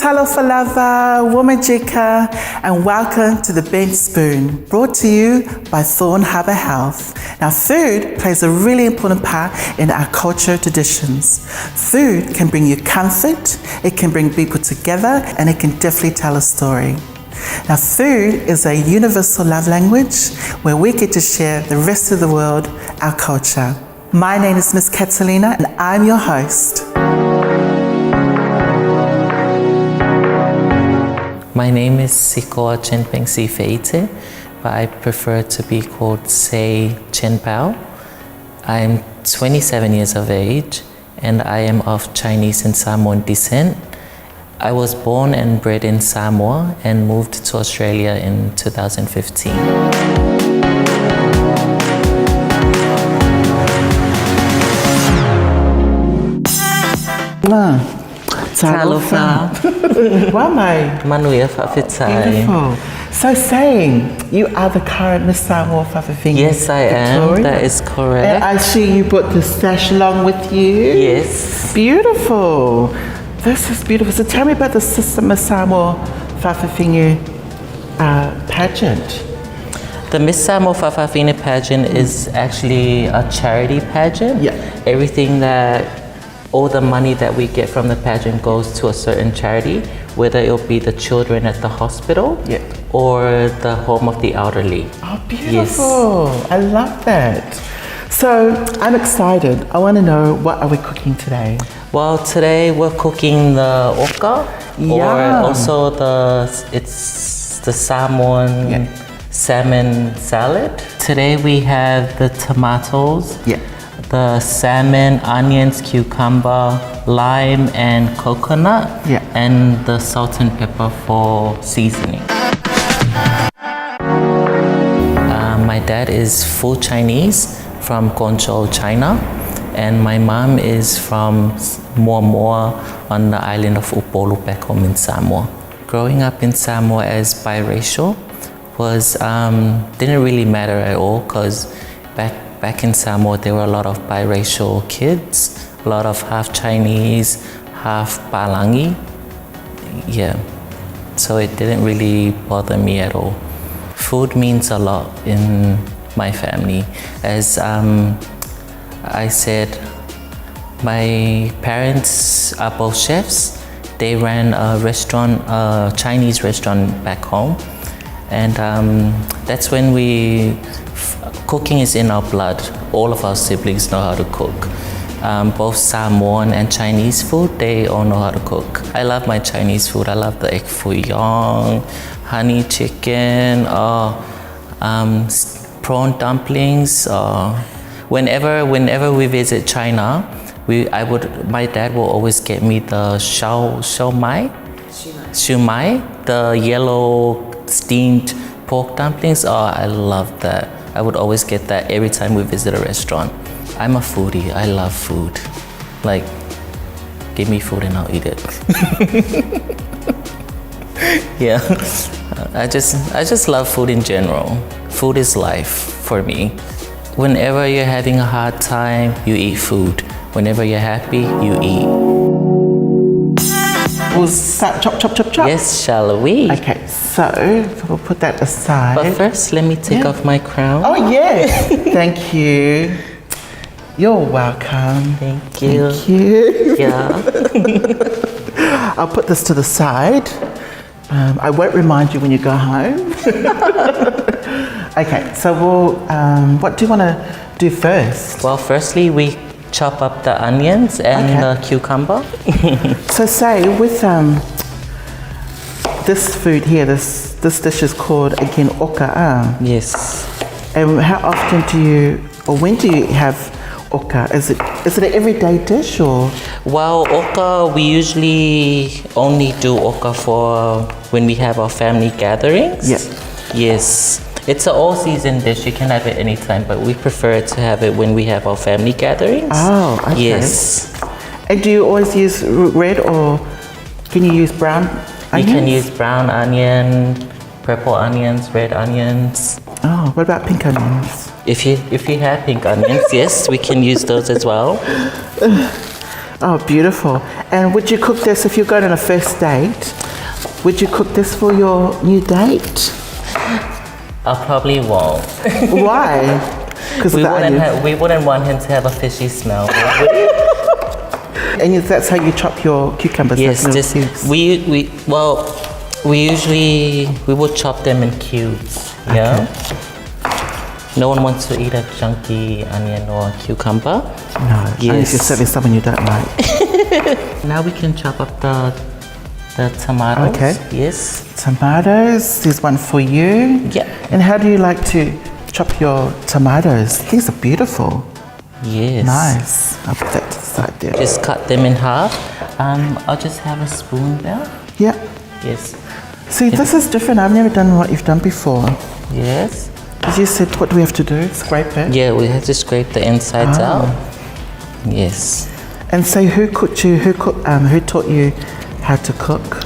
talofa lava, womajika, and welcome to the Bent Spoon, brought to you by Thorn Harbour Health. Now, food plays a really important part in our cultural traditions. Food can bring you comfort, it can bring people together, and it can definitely tell a story. Now, food is a universal love language where we get to share the rest of the world our culture. My name is Miss Catalina, and I'm your host. My name is Sikoa Chenpeng Sifeite, but I prefer to be called Sei Chen Pao. I'm 27 years of age, and I am of Chinese and Samoan descent. I was born and bred in Samoa and moved to Australia in 2015. Talofa. Wamai. Manuia Fafitai. Beautiful. So saying, you are the current Miss Samoa Whawhawhingi. Yes, I am. Victoria. That is correct. And I see you brought the sash along with you. Yes. Beautiful. This is beautiful. So tell me about the Sister Miss Samoa Whawhawhingi pageant. The Miss Samoa Whawhawhingi pageant is actually a charity pageant. Yeah. All the money that we get from the pageant goes to a certain charity, whether it'll be the children at the hospital or the home of the elderly. Oh, beautiful. Yes. I love that. So I'm excited. I want to know, what are we cooking today? Well, today we're cooking the oka, or also it's the Samoan salmon salad. Today we have the tomatoes, the salmon, onions, cucumber, lime, and coconut, and the salt and pepper for seasoning. My dad is full Chinese from Guangzhou, China, and my mom is from Moa on the island of Upolu back home in Samoa. Growing up in Samoa as biracial didn't really matter at all, because back in Samoa, there were a lot of biracial kids, a lot of half Chinese, half Palangi. Yeah, so it didn't really bother me at all. Food means a lot in my family. As I said, my parents are both chefs. They ran a restaurant, a Chinese restaurant back home. And that's when cooking is in our blood. All of our siblings know how to cook. Both Samoan and Chinese food, they all know how to cook. I love my Chinese food. I love the egg foo young, honey chicken, prawn dumplings. Whenever we visit China, my dad will always get me the shumai, the yellow steamed pork dumplings. Oh, I love that. I would always get that every time we visit a restaurant. I'm a foodie. I love food. Like, give me food and I'll eat it. Yeah, I just love food in general. Food is life for me. Whenever you're having a hard time, you eat food. Whenever you're happy, you eat. We'll start chop. Yes, shall we? Okay, so we'll put that aside. But first, let me take off my crown. Oh, yes. Thank you. You're welcome. Thank you. Thank you. Yeah. I'll put this to the side. I won't remind you when you go home. Okay, so what do you want to do first? Well, firstly, we chop up the onions and the cucumber. So say, with this food here, this dish is called, again, oka. Yes. And how often when do you have oka? Is it an everyday dish, or? Well, oka, we usually only do oka for when we have our family gatherings. Yeah. Yes. It's an all-season dish. You can have it anytime, but we prefer to have it when we have our family gatherings. Oh, okay. Yes. And do you always use red, or can you use brown onions? You can use brown onion, purple onions, red onions. Oh, what about pink onions? If you have pink onions, yes, we can use those as well. Oh, beautiful. And would you cook this if you're going on a first date? Would you cook this for your new date? I probably won't. Why? Because we wouldn't want him to have a fishy smell. And that's how you chop your cucumbers? Yes, we would chop them in cubes. Yeah. Okay. No one wants to eat a chunky onion or cucumber. No. Yes. Unless you're serving someone you don't like. Now we can chop up the tomatoes. Okay. Yes. Tomatoes. There's one for you. Yeah. And how do you like to chop your tomatoes? These are beautiful. Yes. Nice. I'll put that to the side there. Just cut them in half. I'll just have a spoon there. Yeah. Yes. See, this is different. I've never done what you've done before. Yes. As you said, what do we have to do? Scrape it? Yeah, we have to scrape the insides out. Yes. And so who taught you how to cook?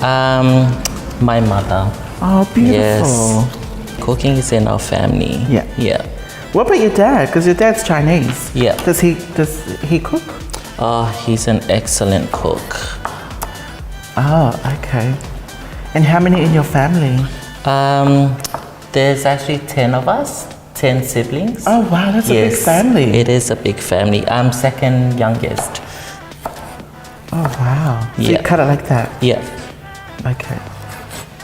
My mother. Oh, beautiful. Yes. Cooking is in our family. Yeah. Yeah. What about your dad? Because your dad's Chinese. Yeah. Does he cook? Oh, he's an excellent cook. Oh, okay. And how many in your family? There's actually 10 of us, 10 siblings. Oh, wow, that's a big family. It is a big family. I'm second youngest. Oh, wow. So Yeah. you cut it like that? Yeah. Okay.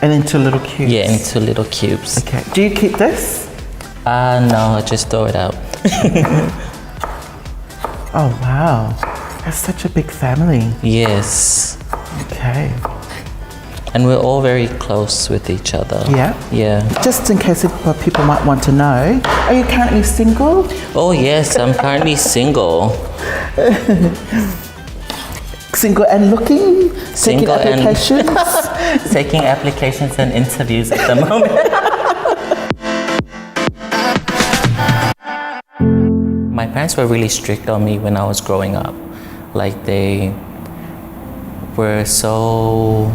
And into little cubes? Yeah, into little cubes. Okay. Do you keep this? No, I just throw it out. Oh, wow. That's such a big family. Yes. Okay. And we're all very close with each other. Yeah? Yeah. Just in case people might want to know, are you currently single? Oh, yes, I'm currently single. Single and looking? Single taking applications? Taking applications and interviews at the moment. My parents were really strict on me when I was growing up. Like, they were so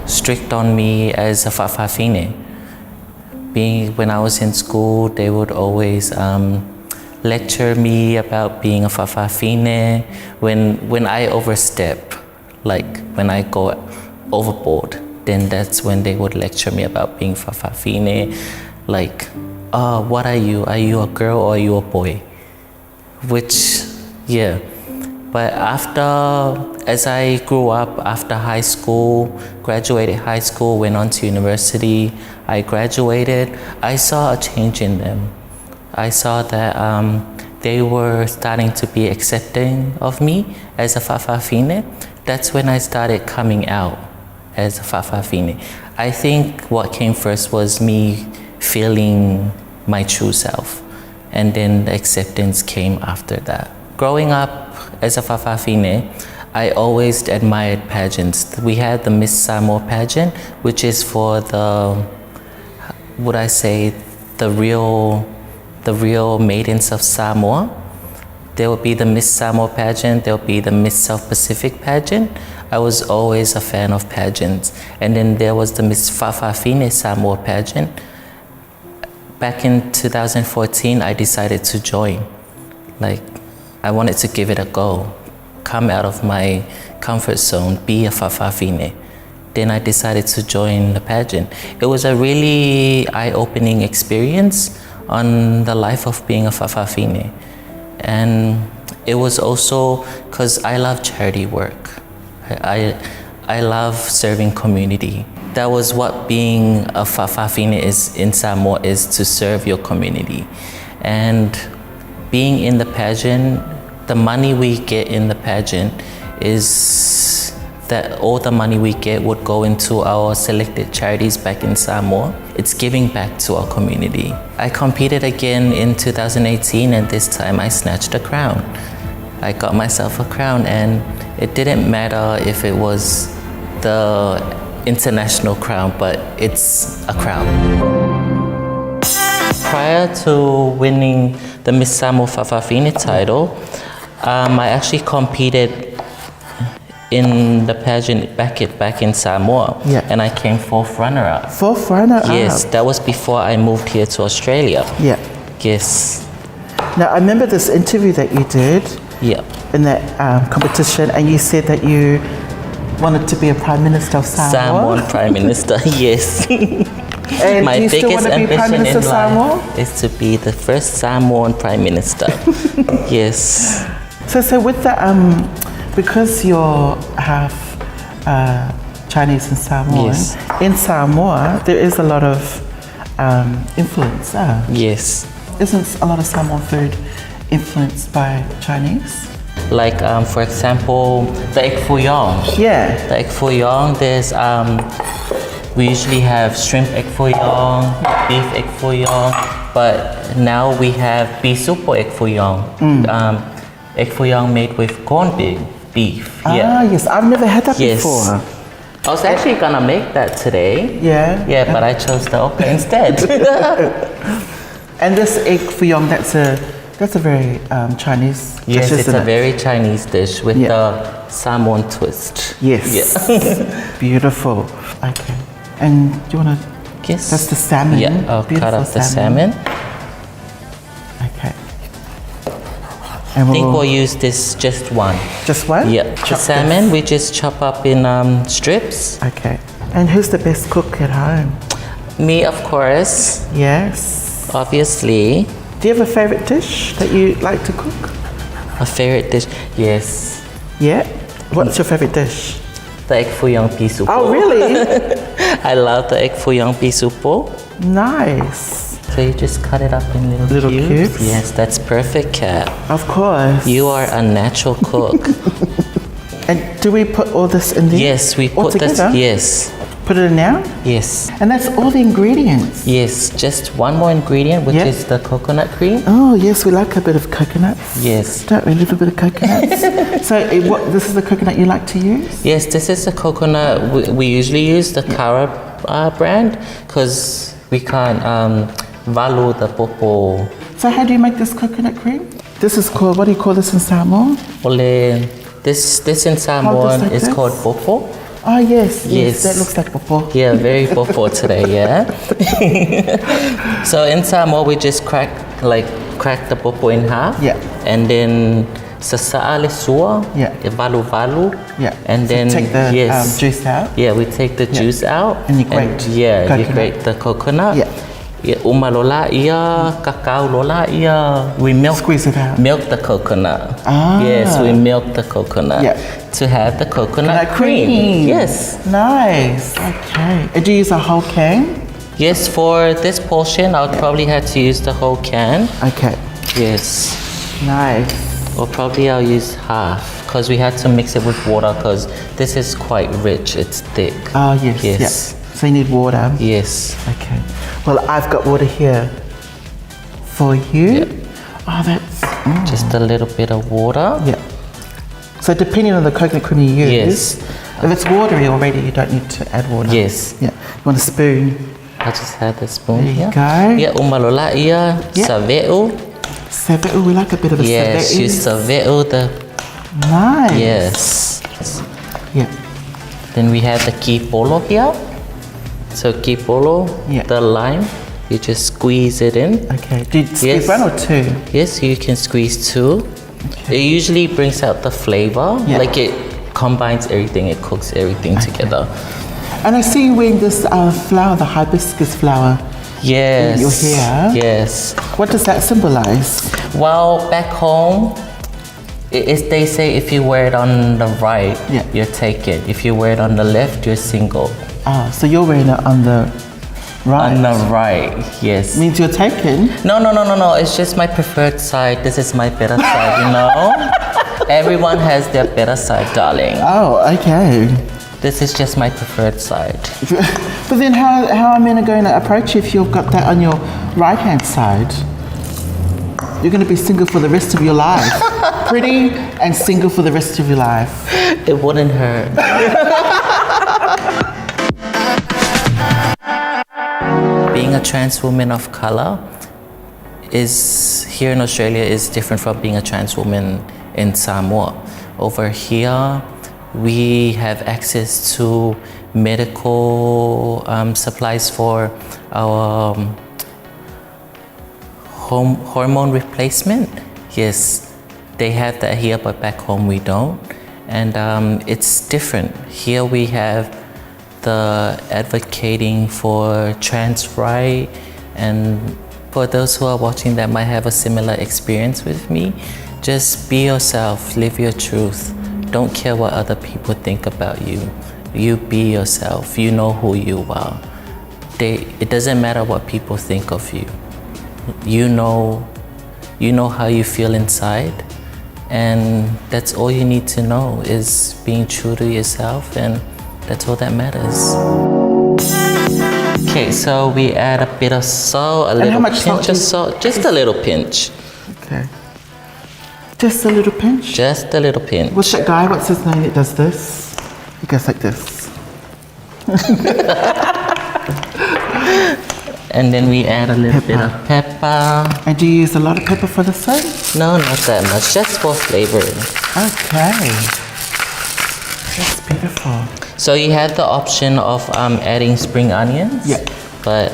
strict on me as a fa'afafine. When I was in school, they would always lecture me about being a fa'afafine. When I overstep, like when I go overboard, then that's when they would lecture me about being fa'afafine. Like, what are you? Are you a girl or are you a boy? Which, yeah. But as I grew up, after high school, graduated high school, went on to university, I graduated, I saw a change in them. I saw that they were starting to be accepting of me as a fa'afafine. That's when I started coming out as a fa'afafine. I think what came first was me feeling my true self, and then the acceptance came after that. Growing up as a fa'afafine, I always admired pageants. We had the Miss Samoa pageant, which is for the real maidens of Samoa. There will be the Miss Samoa pageant, there will be the Miss South Pacific pageant. I was always a fan of pageants. And then there was the Miss Fa'afafine Samoa pageant. Back in 2014, I decided to join. Like, I wanted to give it a go, come out of my comfort zone, be a fa'afafine. Then I decided to join the pageant. It was a really eye-opening experience on the life of being a fa'afafine. And it was also because I love charity work. I love serving community. That was what being a fa'afafine is in Samoa, is to serve your community. And being in the pageant, the money we get in the pageant is that all the money we get would go into our selected charities back in Samoa. It's giving back to our community. I competed again in 2018, and this time I snatched a crown. I got myself a crown, and it didn't matter if it was the international crown, but it's a crown. Prior to winning the Miss Samoa Fa'afafine title, I actually competed in the pageant back in Samoa, and I came 4th runner-up. 4th runner-up? Yes, that was before I moved here to Australia. Yeah. Yes. Now, I remember this interview that you did in that competition, and you said that you wanted to be a Prime Minister of Samoa? Samoan Prime Minister, yes. And My do you still biggest want to be Prime ambition Minister in of Samoa? life is to be the first Samoan Prime Minister. Yes. So with the, because you're half Chinese and Samoan, Yes. in Samoa, there is a lot of influence. Yes. Isn't a lot of Samoan food influenced by Chinese? Like, for example, the egg foo young. Yeah. The egg foo young, there's, we usually have shrimp egg foo young, beef egg foo young, but now we have bisupo egg foo young. Egg foo young made with corned beef. Ah, yes, I've never had that Yes. before. I was actually gonna make that today. Yeah. Yeah, but I chose the Oka instead. And this egg fuyong, that's a very Chinese Yes, dish, it's isn't a it? very Chinese dish with Yeah. the Samoan twist. Yes. Yeah. Beautiful. Okay. And do you want to? Yes. That's the salmon. Yeah, I'll cut up the salmon. Okay. And I think we'll use this just one. just one. Yeah. The Chop salmon we just chop up in strips. this. Okay. And who's the best cook at home? Me, of course, Yes. obviously. Do you have a favorite dish that you like to cook? A favorite dish? Yes. Yeah. What's your favorite dish? The egg foo young pea soup. Oh, really? I love the egg foo young pea soup. Nice. So you just cut it up in Little cubes? Yes, that's perfect, Kat. Of course. You are a natural cook. And do we put all this in there? Yes, we All put this. together? Yes, Put it in now? yes, And that's all the ingredients. yes. Just one more ingredient, which Yeah. is the coconut cream. Oh, yes, we like a bit of coconut. Yes. Don't we? A little bit of coconut. So, this is the coconut you like to use? Yes, this is the coconut. We usually use the Kara brand because we can't value the popo. So, how do you make this coconut cream? This is called, what do you call this in Samoa? Ole, this in Samoan like is this? called popo. Oh, yes, yes, Yes. that looks like popo. Yeah, very popo today, yeah. So in Samoa, we just crack the popo in half. Yeah. And then sasa'a le sua. Yeah. Valu. Yeah. And So then take the yes. juice out. Yeah, we take the juice out. And you grate you coconut. grate the coconut. Yeah. Yeah, umalola ia, cacao lola ia. We milk. Squeeze it out. Milk the coconut. Ah. Yes, we milk the coconut. Yeah. To have the coconut Coconut cream. Yes. Nice. Okay. And do you use a whole can? Yes, for this portion, I would probably have to use the whole can. Okay. Yes. Nice. Or probably I'll use half because we had to mix it with water because this is quite rich. It's thick. Oh, yes. Yes. Yeah. So you need water. Yes. Okay. Well, I've got water here for you. Yeah. Oh, that's... Just a little bit of water. Yeah. So depending on the coconut cream you use, Yes. if it's watery already, you don't need to add water. Yes. Yeah. You want a spoon? I just had the spoon There you here. go. Yeah, umalola ia, Yeah. saveu. Saveu, we like a bit of a Yes, saveu. you saveu the. Nice. Yes. Yeah. Then we have the kipolo here. So kipolo, Yeah. the lime, you just squeeze it in. Okay. Do you squeeze Yes. one or two? Yes, you can squeeze two. It usually brings out the flavor. Yeah. Like it combines everything, it cooks everything together. And I see you wearing this flower, the hibiscus flower. Yes. Your hair? Yes. What does that symbolize? Well, back home, they say if you wear it on the right, Yeah. you're taken. If you wear it on the left, you're single. Ah, so you're wearing it on the right. On the right, yes. Means you're taken. No. It's just my preferred side. This is my better side, you know? Everyone has their better side, darling. Oh, okay. This is just my preferred side. But then how are men going to approach you if you've got that on your right-hand side? You're going to be single for the rest of your life. Pretty and single for the rest of your life. It wouldn't hurt. Being a trans woman of color is here in Australia is different from being a trans woman in Samoa. Over here, we have access to medical supplies for our hormone replacement. Yes, they have that here, but back home we don't. and it's different. Here we have the advocating for trans rights, and for those who are watching that might have a similar experience with me, just be yourself, live your truth. Don't care what other people think about you. You be yourself, you know who you are. It doesn't matter what people think of you. You know how you feel inside, and that's all you need to know, is being true to yourself, and that's all that matters. Okay, so we add a bit of salt, a little pinch of salt, just a little pinch. Okay. Just a little pinch? Just a little pinch. What's that guy, what's his name that does this? He goes like this. And then we add a little bit of pepper. And do you use a lot of pepper for the soup? No, not that much, just for flavor. Okay. That's beautiful. So you have the option of adding spring onions. Yeah. But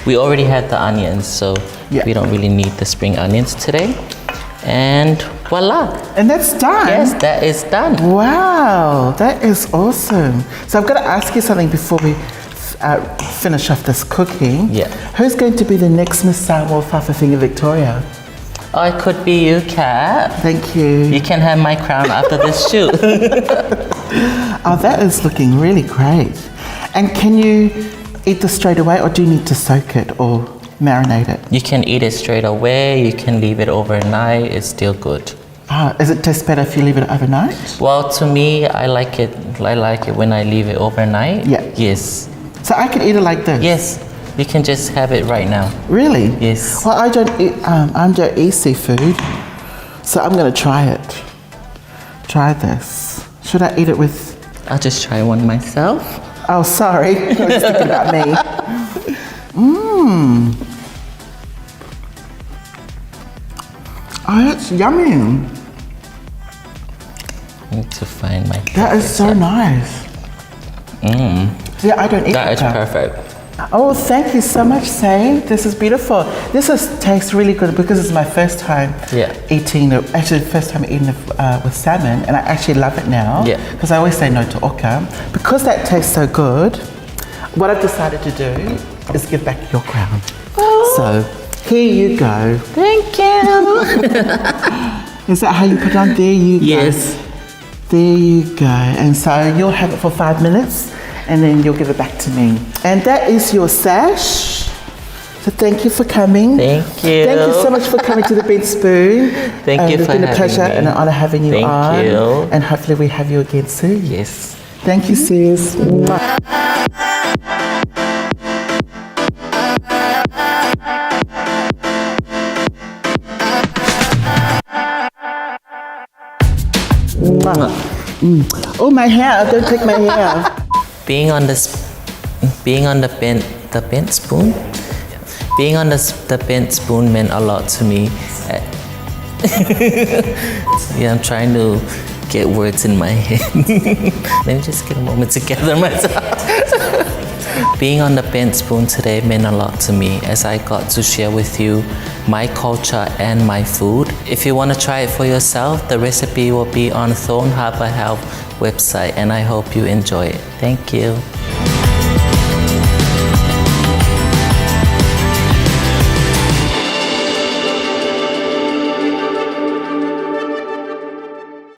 we already had the onions, so we don't really need the spring onions today. And voila. And that's done? Yes, that is done. Wow, that is awesome. So I've got to ask you something before we finish off this cooking. Yeah. Who's going to be the next Miss Samoa Whawhawhinga Victoria? Oh, it could be you, Kat. Thank you. You can have my crown after this shoot. Oh, that is looking really great. And can you eat this straight away, or do you need to soak it or marinate it? You can eat it straight away. You can leave it overnight. It's still good. Does it taste better if you leave it overnight? Well, to me, I like it when I leave it overnight. Yeah. Yes. So I can eat it like this? Yes. You can just have it right now. Really? Yes. Well, I don't eat seafood, so I'm going to try it. Try this. Should I eat it with... I'll just try one myself. Oh, sorry. I was just thinking about me. Mmm. Oh, that's yummy. I need to find my... That is so nice. Mmm. Yeah, I don't eat that. That is perfect. Oh, thank you so much, Sei. This is beautiful. Tastes really good because it's my first time eating, actually first time eating with salmon, and I actually love it now because I always say no to oka. Because that tastes so good, what I've decided to do is give back your crown. Oh. So here you go. Thank you. Is that how you put it on? There you go. Yes. There you go. And so you'll have it for 5 minutes, and then you'll give it back to me. And that is your sash. So thank you for coming. Thank you. Thank you so much for coming to the Bent Spoon. Thank you for having me. It's been a pleasure and an honor having you on. Thank you. And hopefully we have you again soon. Yes. Thank you, sis. Oh, my hair! Don't take my hair. Being on the bent spoon. Being on the bent spoon meant a lot to me. Yeah, I'm trying to get words in my head. Let me just get a moment to gather myself. Being on the bent spoon today meant a lot to me as I got to share with you my culture and my food. If you want to try it for yourself, the recipe will be on Thorn Harbour Health website, and I hope you enjoy it. Thank you.